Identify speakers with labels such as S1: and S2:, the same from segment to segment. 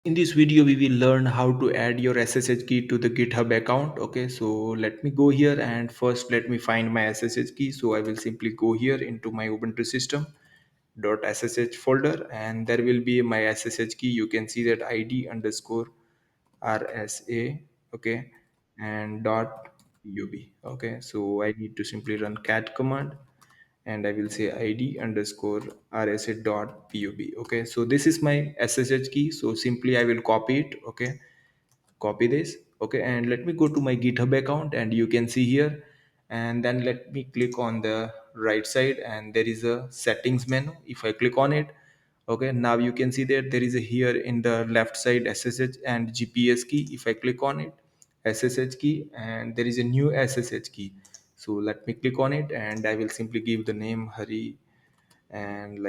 S1: In this video, we will learn how to add your SSH key to the GitHub account. Okay, so let me go here and first let me find my SSH key. So I will simply go here into my Ubuntu system .ssh folder, and there will be my SSH key. You can see that ID underscore RSA. Okay, and .pub. Okay, so I need to simply run cat command and I will say id underscore rsa dot pub. Okay, so this is my SSH key. So simply I will copy it. Okay, copy this. Okay, and let me go to my GitHub account and you can see here, and then let me click on the right side and there is a settings menu. If I click on it, okay, now you can see that there is a here in the left side SSH and GPS key. If I click on it, SSH key, and there is a new SSH key. So let me click on it and I will simply give the name Hari, and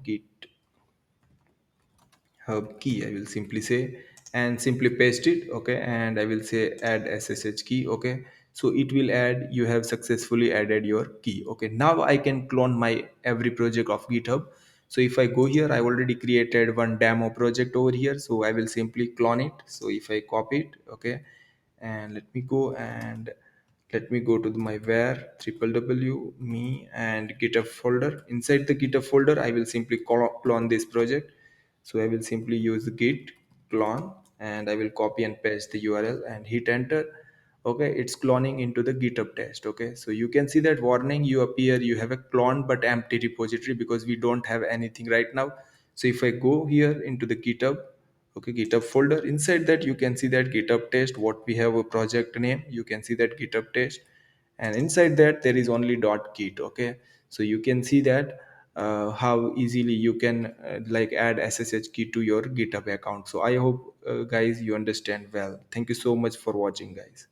S1: git hub key I will simply say, and simply paste it. Okay, and I will say add SSH key. Okay, so it will add, you have successfully added your key. Okay, now I can clone my every project of GitHub. So if I go here, I already created one demo project over here, so I will simply clone it. So if I copy it, okay, and let me go to my where www me and GitHub folder. Inside the GitHub folder I will simply clone this project. So I will simply use git clone and I will copy and paste the URL and hit enter. Okay, it's cloning into the GitHub test. Okay, so you can see that warning you appear, you have a clone but empty repository because we don't have anything right now. So if I go here into the GitHub, okay, GitHub folder, inside that you can see that GitHub test, what we have a project name, you can see that GitHub test, and inside that there is only .git. Okay, so you can see that how easily you can like add SSH key to your GitHub account. So I hope guys you understand well. Thank you so much for watching, guys.